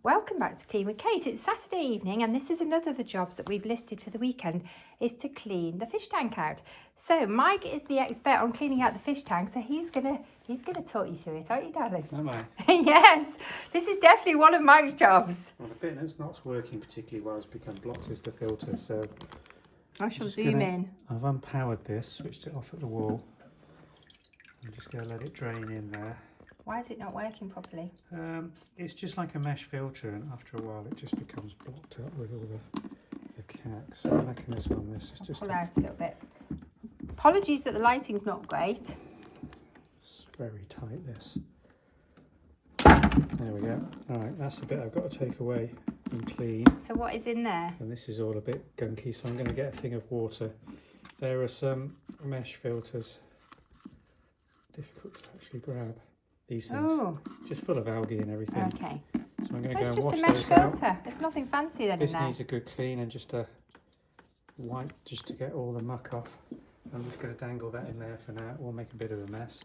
Welcome back to Clean with Kate. It's Saturday evening and this is another of the jobs that we've listed for the weekend, is to clean the fish tank out. So Mike is the expert on cleaning out the fish tank, so he's gonna talk you through it, aren't you, darling? Am I? Yes, this is definitely one of Mike's jobs. Well, the bit that's not working particularly well has become blocked is the filter, so I shall zoom in. I've unpowered this, switched it off at the wall. I'm just going to let it drain in there. Why is it not working properly? It's just like a mesh filter, and after a while it just becomes blocked up with all the cack. So the mechanism on this is just pull out a little bit. Apologies that the lighting's not great. It's very tight, this. There we go. Alright, that's the bit I've got to take away and clean. So what is in there? And this is all a bit gunky, so I'm going to get a thing of water. There are some mesh filters. Difficult to actually grab. These things, just full of algae and everything. Okay. So I'm going to go and wash it's just a mesh filter. out. There's nothing fancy then This in there. needs a good clean and just a wipe just to get all the muck off. I'm just going to dangle that in there for now. It will make a bit of a mess.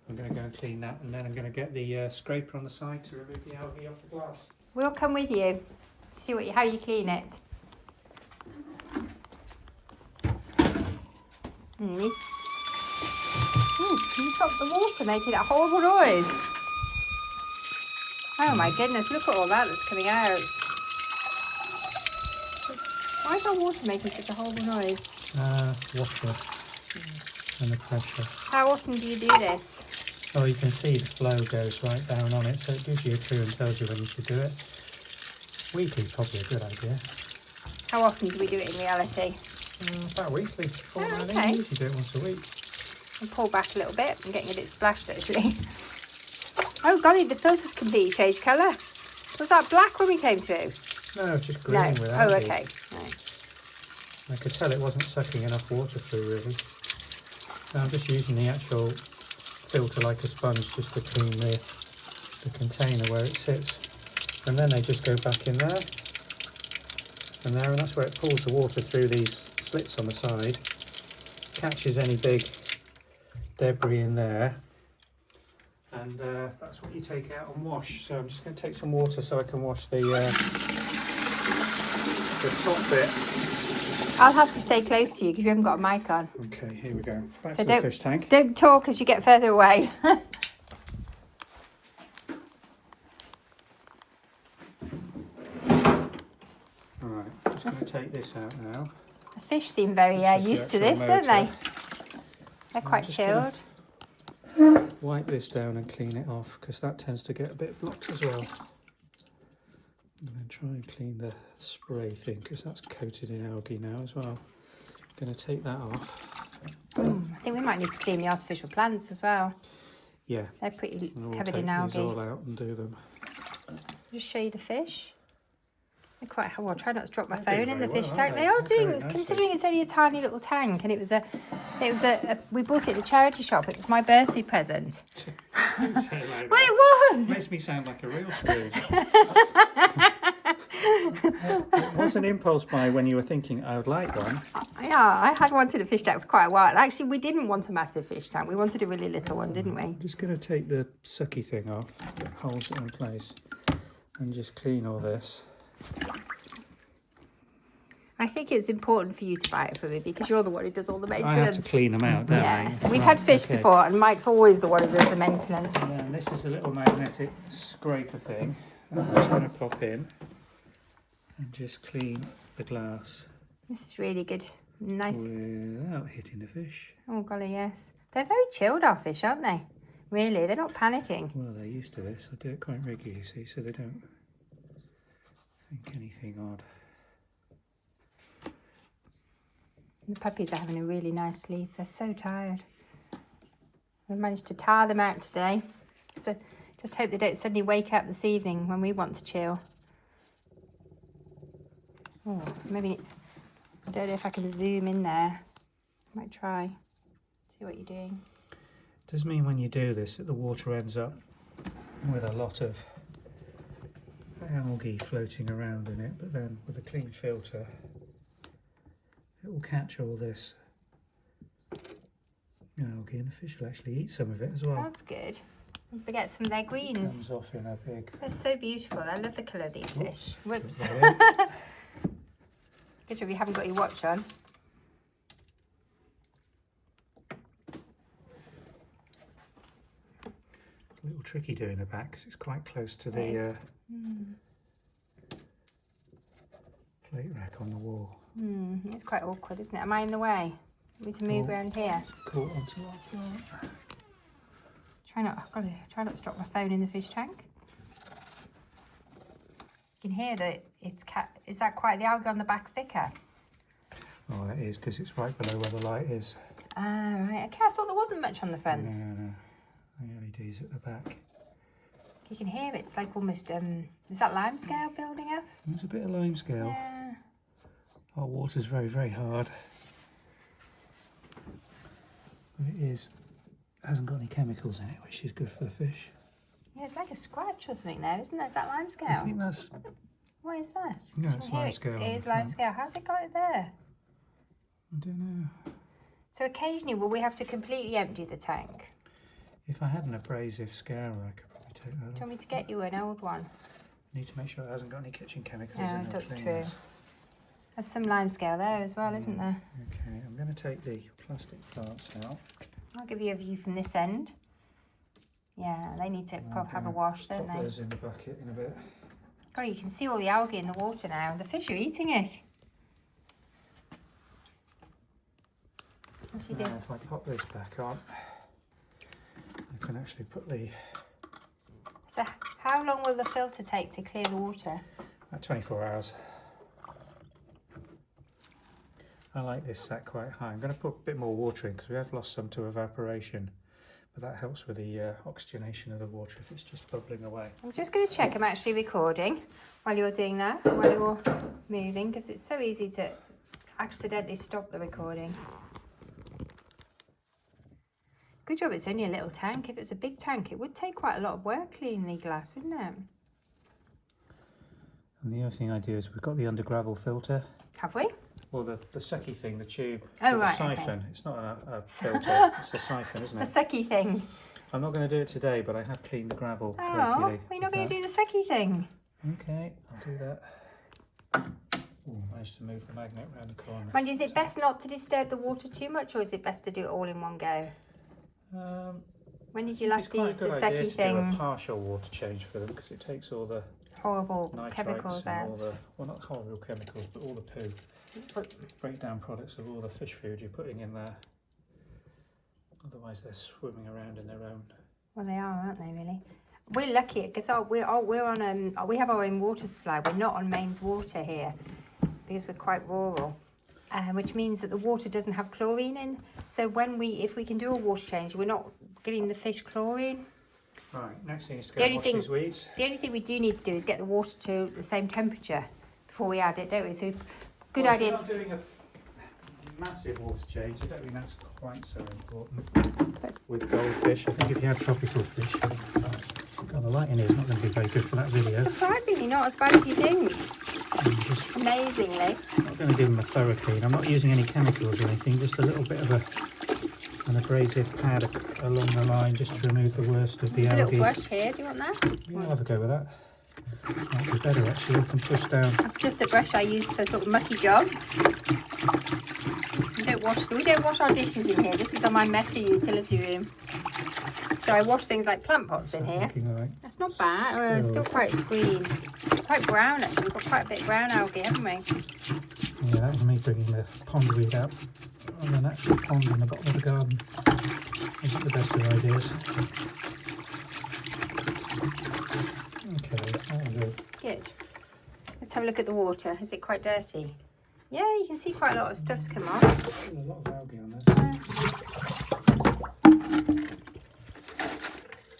I'm going to go and clean that, and then I'm going to get the scraper on the side to remove the algae off the glass. We'll come with you. See how you clean it. Can you stop the water making that horrible noise? Oh my goodness, look at all that that's coming out. Why is our water making such a horrible noise? Water and the pressure. How often do you do this? Oh, you can see the flow goes right down on it, so it gives you a clue and tells you when you should do it. Weekly is probably a good idea. How often do we do it in reality? About weekly. Okay. You usually do it once a week. I'll pull back a little bit. I'm getting a bit splashed actually. Oh golly, the filter's completely changed colour. Was that black when we came through? No, just green with Oh, algae. okay. Right. I could tell it wasn't sucking enough water through really. So I'm just using the actual filter like a sponge just to clean the container where it sits. And then they just go back in there. And there, and that's where it pulls the water through these slits on the side. Catches any big debris in there. And that's what you take out and wash. So I'm just going to take some water so I can wash the top bit. I'll have to stay close to you because you haven't got a mic on. Okay, here we go. Back So to the fish tank. Don't talk as you get further away. Alright, just going to take this out now. The fish seem very used to this, don't they? They're quite chilled. Wipe this down and clean it off because that tends to get a bit blocked as well. And then try and clean the spray thing because that's coated in algae now as well. I'm going to take that off. I think we might need to clean the artificial plants as well. Yeah. They're pretty And we'll covered take in algae. these all out and do them. Just show you the fish. They're quite well. Try not to drop my They're phone doing in the very fish well, tank. aren't They they? are They're doing, very nicely. considering it's only a tiny little tank, and it was a we bought it at the charity shop. It was my birthday present. Don't say it like Well, that. it was. It makes me sound like a real Scrooge. It was an impulse buy when you were thinking, I would like one. Yeah, I had wanted a fish tank for quite a while. Actually, we didn't want a massive fish tank. We wanted a really little one, didn't we? I'm just going to take the sucky thing off that holds it in place and just clean all this. I think it's important for you to buy it for me because you're the one who does all the maintenance. I have to clean them out, don't Yeah, I? we've Right, had fish okay. before, and Mike's always the one who does the maintenance. And then this is a little magnetic scraper thing. I'm just going to pop in and just clean the glass This is really good. Nice. without hitting the fish. Oh golly, yes. They're very chilled, our fish, aren't they? Really, they're not panicking. Well, they're used to this. I do it quite regularly, you see, so they don't think anything odd. The puppies are having a really nice sleep. They're so tired. We've managed to tire them out today. So just hope they don't suddenly wake up this evening when we want to chill. Oh, maybe, I don't know if I can zoom in there. Might try. See what you're doing. It does mean when you do this that the water ends up with a lot of algae floating around in it, but then with a clean filter it will catch all this algae and the fish will actually eat some of it as well. That's good. We get some of their greens. Comes off in a big. They're so beautiful. I love the colour of these fish. Whoops. Good job you haven't got your watch on. A little tricky doing the back because it's quite close to the plate rack on the wall. It's quite awkward, isn't it? Am I in the way? Need to move around here. It's caught onto our plant. Try not to drop my phone in the fish tank. You can hear that it's is that quite the algae on the back thicker? Oh, that is because it's right below where the light is. Ah, right. Okay, I thought there wasn't much on the front. No. The LED's at the back. You can hear it. It's like almost, is that limescale building up? There's a bit of limescale. Yeah. Our water's very, very hard. But it hasn't got any chemicals in it, which is good for the fish. Yeah, it's like a scratch or something there, isn't there? Is that limescale? I think that's... What is that? No, it's limescale. It is limescale. How's it got it there? I don't know. So occasionally will we have to completely empty the tank? If I had an abrasive scourer, I could probably take that off. Do you want me to get you an old one? Need to make sure it hasn't got any kitchen chemicals Yeah, in it. that's true. There's some limescale there as well, isn't there? Okay, I'm going to take the plastic parts out. I'll give you a view from this end. Yeah, they need to have a wash, don't Pop they? those in the bucket in a bit. Oh, you can see all the algae in the water now. The fish are eating it. What's she doing? Now, if I pop this back on, I can actually put the... So how long will the filter take to clear the water? About 24 hours. I like this set quite high. I'm going to put a bit more water in because we have lost some to evaporation, but that helps with the oxygenation of the water if it's just bubbling away. I'm just going to check I'm actually recording while you're doing that, while you're moving, because it's so easy to accidentally stop the recording. Good job it's only a little tank. If it was a big tank, it would take quite a lot of work cleaning the glass, wouldn't it? And the other thing I do is we've got the under gravel filter. Have we? Well, the sucky thing, the tube, Oh, the right, siphon. okay. It's not a filter, it's a siphon, isn't The it? sucky thing. I'm not going to do it today, but I have cleaned the gravel Oh, regularly. we're not going to do the sucky thing. Okay, I'll do that. Ooh, managed to move the magnet around the corner. Mind you, is it best not to disturb the water too much, or is it best to do it all in one go? When did you last use the sucky thing? Do a thing? partial water change for them because it takes all the Horrible nitrites chemicals and out. all the, well, not horrible chemicals, but all the poo, breakdown products of all the fish food you're putting in there. Otherwise, they're swimming around in their own. Well, they are, aren't they? Really. We're lucky because we're on we have our own water supply. We're not on mains water here because we're quite rural, which means that the water doesn't have chlorine in. So if we can do a water change, we're not giving the fish chlorine. Right. Next thing is to go and wash these weeds. The only thing we do need to do is get the water to the same temperature before we add it, don't we? So good well, idea. If you're not doing a massive water change, I don't think that's quite so important. With goldfish, I think if you have tropical fish, God, the lighting is not going to be very good for that video. Surprisingly, not as bad as you think. Amazingly. I'm not going to give them a thorough clean. I'm not using any chemicals or anything, just a little bit of an abrasive pad along the line just to remove the worst of the algae. There's a little brush here, do you want that? Yeah, I'll have a go with that. Might be better actually, I can push down. It's just a brush I use for sort of mucky jobs. We don't wash our dishes in here. This is on my messy utility room. So I wash things like plant pots in here. That's not bad. It's still quite green. Quite brown actually. We've got quite a bit of brown algae, haven't we? Yeah, that was me bringing the pond weed out on an actual pond in the bottom of the garden. Isn't the best of ideas. Okay, that'll do. Good. Let's have a look at the water. Is it quite dirty? Yeah, you can see quite a lot of stuff's come off. Still a lot of algae on this.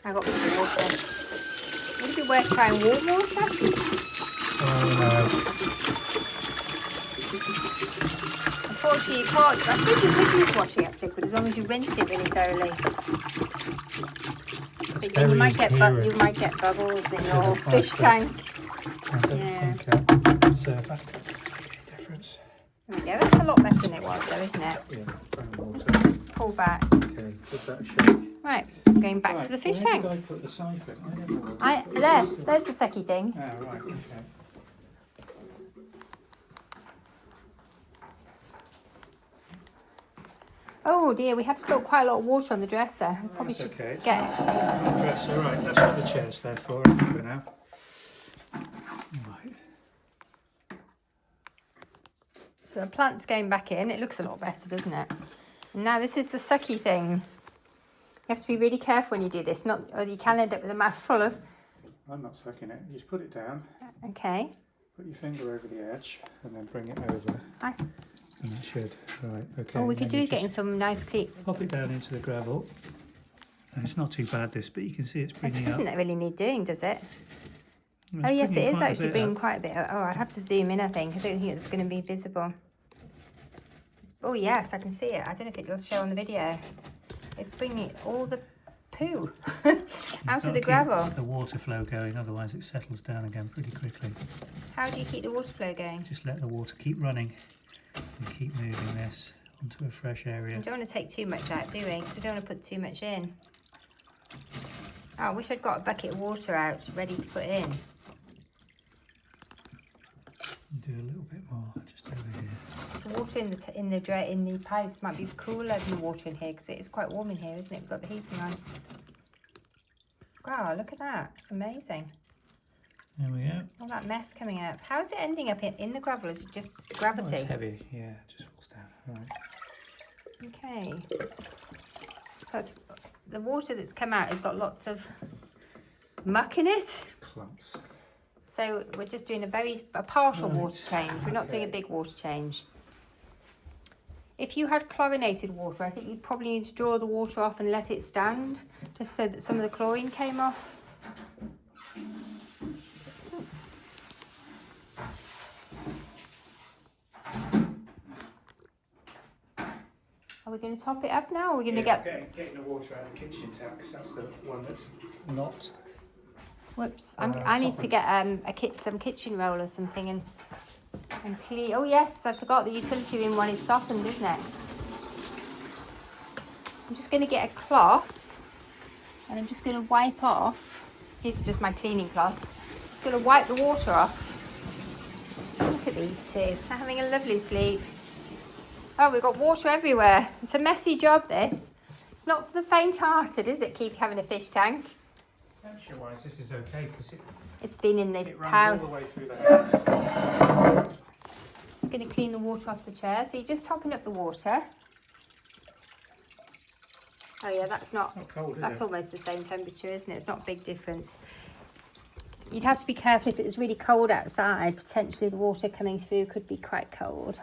I got some water. Would it be worth trying warm water? Unfortunately, you can't. I think you could use washing up liquid as long as you rinsed it really thoroughly. But then you might get bubbles in your fish tank. I don't think surfactants can make any difference. There we go. That's a lot better than it was, though, isn't it? Yeah, brown water. Let's just pull back. Okay, give that a shake. Right. going back to the fish tank. Where did I put the siphon? I don't know. There's the sucky thing. Ah, right, okay. Oh dear, we have spilled quite a lot of water on the dresser. We probably That's should okay. It's get. not the dresser, right? That's what the chair's there for. I remember now. Right. So the plant's going back in. It looks a lot better, doesn't it? And now this is the sucky thing. You have to be really careful when you do this, or you can end up with a mouth full of. I'm not sucking it. You just put it down. Okay. Put your finger over the edge and then bring it over. And that should. Right. Okay. Oh, we could do getting some nice clean. Pop it down into the gravel. And it's not too bad this, but you can see it's bringing This up. doesn't really need doing, does it? Well, Oh yes, it is quite a actually bit bringing up. quite a bit. Oh, I'd have to zoom in. I think. I don't think it's going to be visible. Oh yes, I can see it. I don't know if it does show on the video. It's bringing all the poo out of the gravel. The water flow going, otherwise it settles down again pretty quickly. How do you keep the water flow going? Just let the water keep running and keep moving this onto a fresh area. We don't want to take too much out, do we? Because we don't want to put too much in. Oh, I wish I'd got a bucket of water out ready to put in. Do a little bit more, just over here. The water in the pipes might be cooler than the water in here because it is quite warm in here, isn't it? We've got the heating on. Wow, look at that! It's amazing. There we go. All that mess coming up. How is it ending up in the gravel? Is it just gravity? Oh, it's heavy, yeah, it just falls down. Right. Okay. That's the water that's come out has got lots of muck in it. Clumps. So we're just doing a partial Right. water change. We're not doing a big water change. If you had chlorinated water, I think you'd probably need to draw the water off and let it stand, just so that some of the chlorine came off. Are we going to top it up now, or are we going to get... Getting the water out of the kitchen tap, because that's the one that's not... Whoops! I need to get some kitchen roll or something and clean. Oh yes, I forgot the utility room one is softened, isn't it? I'm just going to get a cloth and I'm just going to wipe off. These are just my cleaning cloths. Just going to wipe the water off. Look at these two. They're having a lovely sleep. Oh, we've got water everywhere. It's a messy job, this. It's not for the faint-hearted, is it? Keep having a fish tank. Temperature-wise, this is okay because It's been in the it runs house. all the way through the house. Just going to clean the water off the chair. So you're just topping up the water. Oh yeah, that's not cold, is that's it? almost the same temperature, isn't it? It's not a big difference. You'd have to be careful if it was really cold outside. Potentially the water coming through could be quite cold.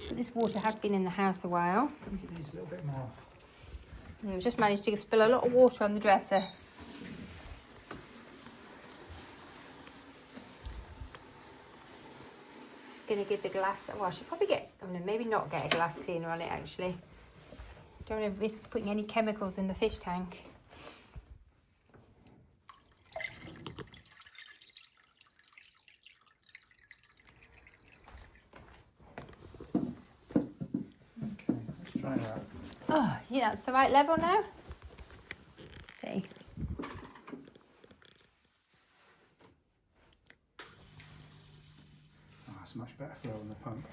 But this water has been in the house a while. It needs a little bit more. And we've just managed to spill a lot of water on the dresser. Just going to give the glass, well, I should probably maybe not get a glass cleaner on it actually. Don't want to risk putting any chemicals in the fish tank. Okay, let's try that. Oh, yeah, that's the right level now. Let's see. Oh, that's much better flow on the pump.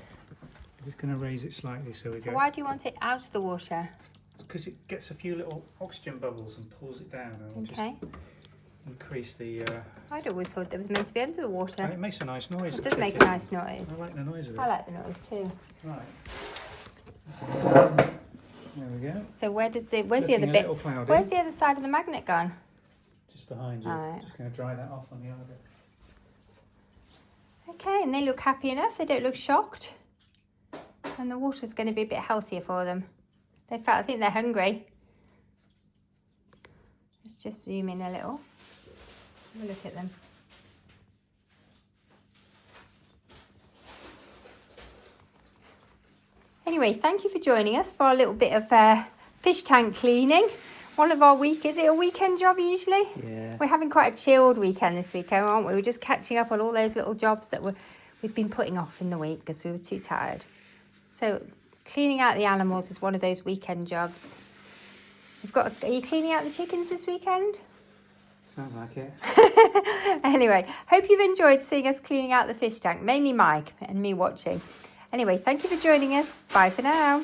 I'm just going to raise it slightly so we So go... why do you want it out of the water? Because it gets a few little oxygen bubbles and pulls it down, and we'll Okay. just increase the... I'd always thought it was meant to be under the water. and it makes a nice noise. It does make a nice noise. I like the noise of it. I like the noise too. Right. There we go. So where's the other Looking a bit? little cloudy. Where's the other side of the magnet gone? Just behind you. Alright. Just going to dry that off on the other bit. Okay, and they look happy enough. They don't look shocked. And the water's going to be a bit healthier for them. I think they're hungry. Let's just zoom in a little. Have a look at them. Anyway, thank you for joining us for a little bit of fish tank cleaning. One of our is it a weekend job usually? Yeah. We're having quite a chilled weekend this weekend, aren't we? We're just catching up on all those little jobs that we've been putting off in the week because we were too tired. So cleaning out the animals is one of those weekend jobs. Are you cleaning out the chickens this weekend? Sounds like it. Anyway, hope you've enjoyed seeing us cleaning out the fish tank, mainly Mike and me watching. Anyway, thank you for joining us. Bye for now.